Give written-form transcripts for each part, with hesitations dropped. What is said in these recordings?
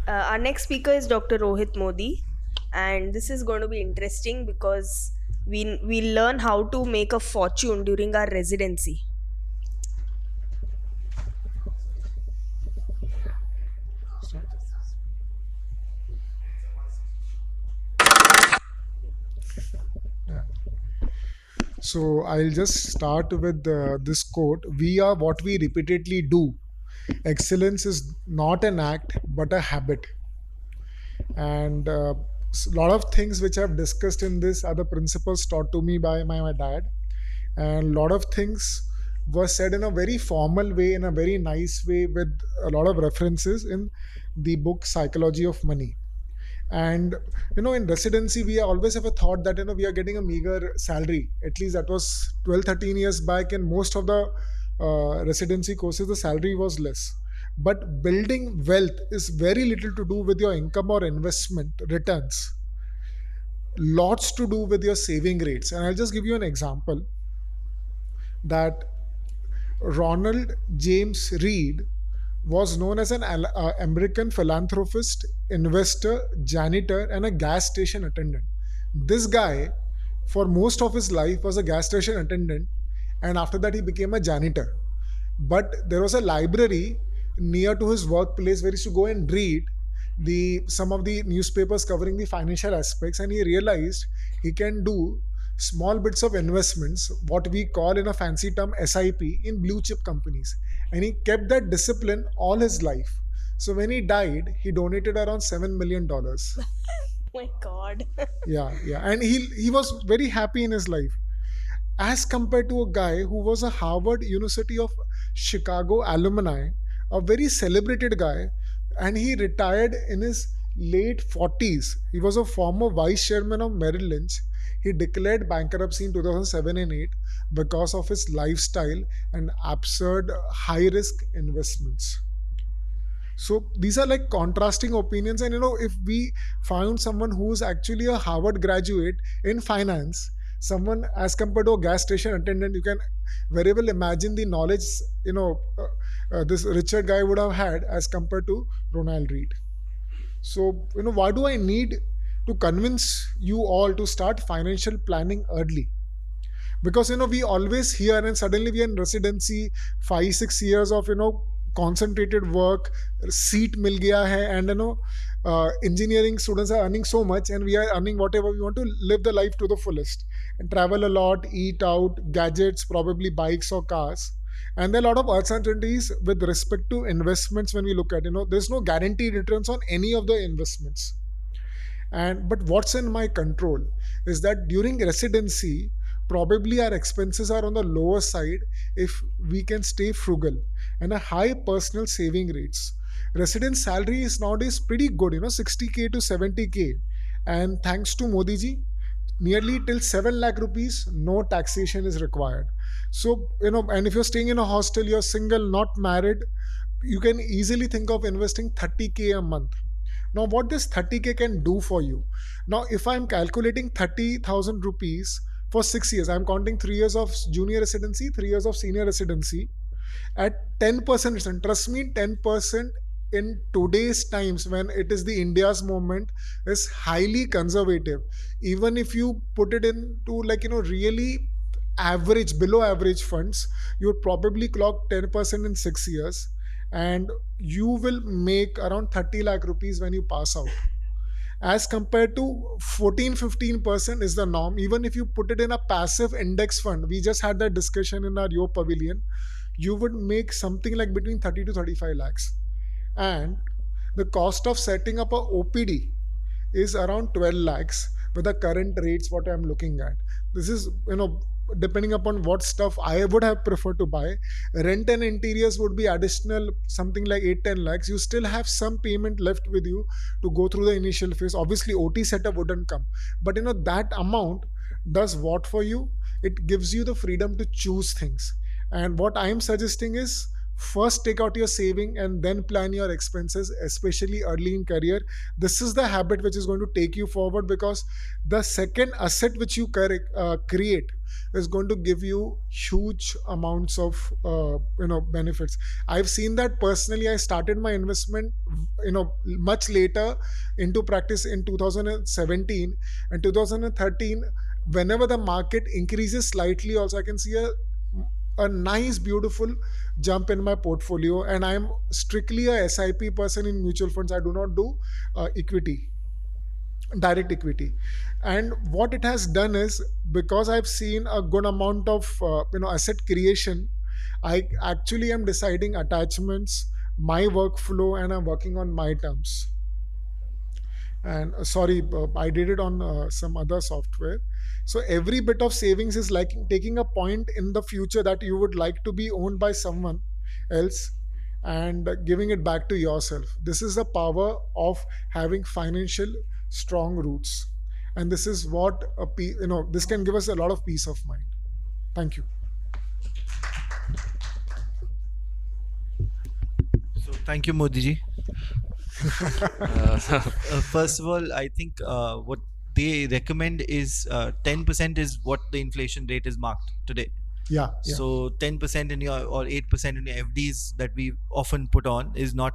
Our next speaker is Dr. Rohit Modi, and this is going to be interesting because we learn how to make a fortune during our residency. Yeah. So I'll just start with this quote. We are what we repeatedly do. Excellence is not an act, but a habit. And a lot of things which I've discussed in this are the principles taught to me by my dad. And a lot of things were said in a very formal way, in a very nice way, with a lot of references in the book Psychology of Money. And in residency we always have a thought that we are getting a meager salary. At least that was 12, 13 years back. In most of the residency courses the salary was less, but building wealth is very little to do with your income or investment returns, lots to do with your saving rates. And I'll just give you an example that Ronald James Reed was known as an American philanthropist, investor, janitor, and a gas station attendant. This guy, for most of his life, was a gas station attendant, and after that, he became a janitor. But there was a library near to his workplace where he used to go and read the some of the newspapers covering the financial aspects, and he realized he can do small bits of investments, what we call in a fancy term SIP, in blue chip companies. And he kept that discipline all his life. So when he died, he donated around $7 million. My God. Yeah. And he was very happy in his life, as compared to a guy who was a Harvard University of Chicago alumni, a very celebrated guy, and he retired in his late 40s. He was a former vice chairman of Merrill Lynch. He declared bankruptcy in 2007 and 8 because of his lifestyle and absurd high risk investments. So these are like contrasting opinions. And if we found someone who is actually a Harvard graduate in finance, someone as compared to a gas station attendant, you can very well imagine the knowledge this Richard guy would have had as compared to Ronald Reed. So why do I need to convince you all to start financial planning early? Because we always hear, and suddenly we are in residency, 5 6 years of concentrated work, seat mil gaya hai, and engineering students are earning so much, and we are earning whatever we want to live the life to the fullest and travel a lot, eat out, gadgets, probably bikes or cars. And there are a lot of uncertainties with respect to investments. When we look at, there's no guaranteed returns on any of the investments. And but what's in my control is that during residency, probably our expenses are on the lower side if we can stay frugal, and a high personal saving rates. Resident salary is nowadays pretty good, 60K to 70K. And thanks to Modi ji, nearly till 7 lakh rupees, no taxation is required. So, and if you're staying in a hostel, you're single, not married, you can easily think of investing 30K a month. Now, what this 30K can do for you? Now, if I'm calculating 30,000 rupees for 6 years, I'm counting 3 years of junior residency, 3 years of senior residency at 10% return. Trust me, 10% in today's times, when it is the India's moment, is highly conservative. Even if you put it into, like, really average, below average funds, you would probably clock 10% in 6 years, and you will make around 30 lakh rupees when you pass out, as compared to 14 15% is the norm. Even if you put it in a passive index fund, we just had that discussion in our Yo Pavilion, you would make something like between 30 to 35 lakhs. And the cost of setting up a OPD is around 12 lakhs with the current rates what I'm looking at. This is, depending upon what stuff I would have preferred to buy. Rent and interiors would be additional something like 8 10 lakhs. You still have some payment left with you to go through the initial phase. Obviously OT setup wouldn't come, but that amount does what for you? It gives you the freedom to choose things. And what I am suggesting is First take out your saving and then plan your expenses, especially early in career. This is the habit which is going to take you forward, because the second asset which you create is going to give you huge amounts of benefits. I've seen that personally. I started my investment much later into practice in 2017 and 2013. Whenever the market increases slightly also, I can see a nice beautiful jump in my portfolio. And I'm strictly a SIP person in mutual funds. I do not do equity, direct equity. And what it has done is, because I've seen a good amount of asset creation, I actually am deciding attachments, my workflow, and I'm working on my terms. And sorry, I did it on some other software. So every bit of savings is like taking a point in the future that you would like to be owned by someone else, and giving it back to yourself. This is the power of having financial strong roots, and this is what this can give us a lot of peace of mind. Thank you. So thank you, Modi ji. First of all, I think what they recommend is 10% is what the inflation rate is marked today. Yeah, yeah. So 10% in your or 8% in your FDs that we often put on is not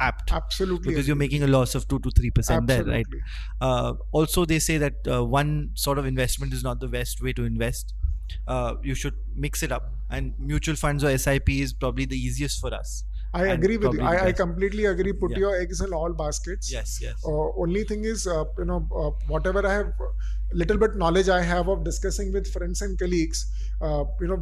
apt, Absolutely because you're agree. making a loss of 2 to 3% there, right? Absolutely. Also, they say that one sort of investment is not the best way to invest. You should mix it up, and mutual funds or SIP is probably the easiest for us. I and agree with you. probably the I best. completely agree. Put Yeah. your eggs in all baskets. Yes, yes. Only thing is, whatever I have, little bit knowledge I have of discussing with friends and colleagues,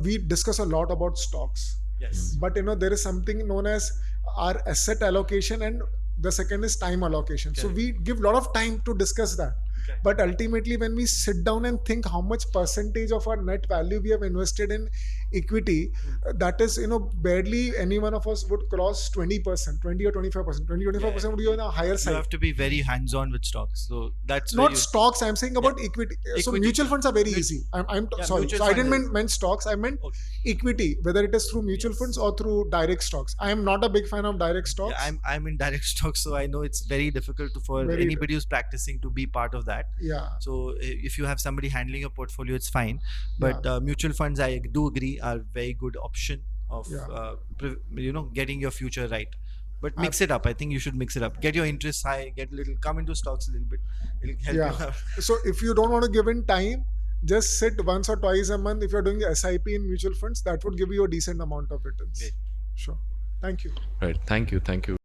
we discuss a lot about stocks. Yes. But there is something known as our asset allocation, and the second is time allocation. So Correct. we give a lot of time to discuss that. Correct. But ultimately, when we sit down and think how much percentage of our net value we have invested in equity, that is, barely any one of us would cross 20%, 20 or 25%. 20, 25% would be on a higher You side. have to be very hands-on with stocks. So that's where Not you, stocks, I'm saying about equity. So Equity. mutual funds are very Mutual- easy. I'm Yeah, sorry. mutual So I didn't fund is- mean stocks. I meant Okay. equity, whether it is through mutual Yes. funds or through direct stocks. I am not a big fan of direct stocks. Yeah, I'm in direct stocks, so I know it's very difficult for Very- anybody who's practicing to be part of that. Yeah. So if you have somebody handling your portfolio, it's fine. But mutual funds, I do agree, are very good option of getting your future right. But mix it up. I think you should mix it up. Get your interest high. Come into stocks a little bit. It'll help you Yeah. out. So if you don't want to give in time, just sit once or twice a month. If you're doing the SIP in mutual funds, that would give you a decent amount of returns. Great. Sure. Thank you. Right. Thank you. Thank you.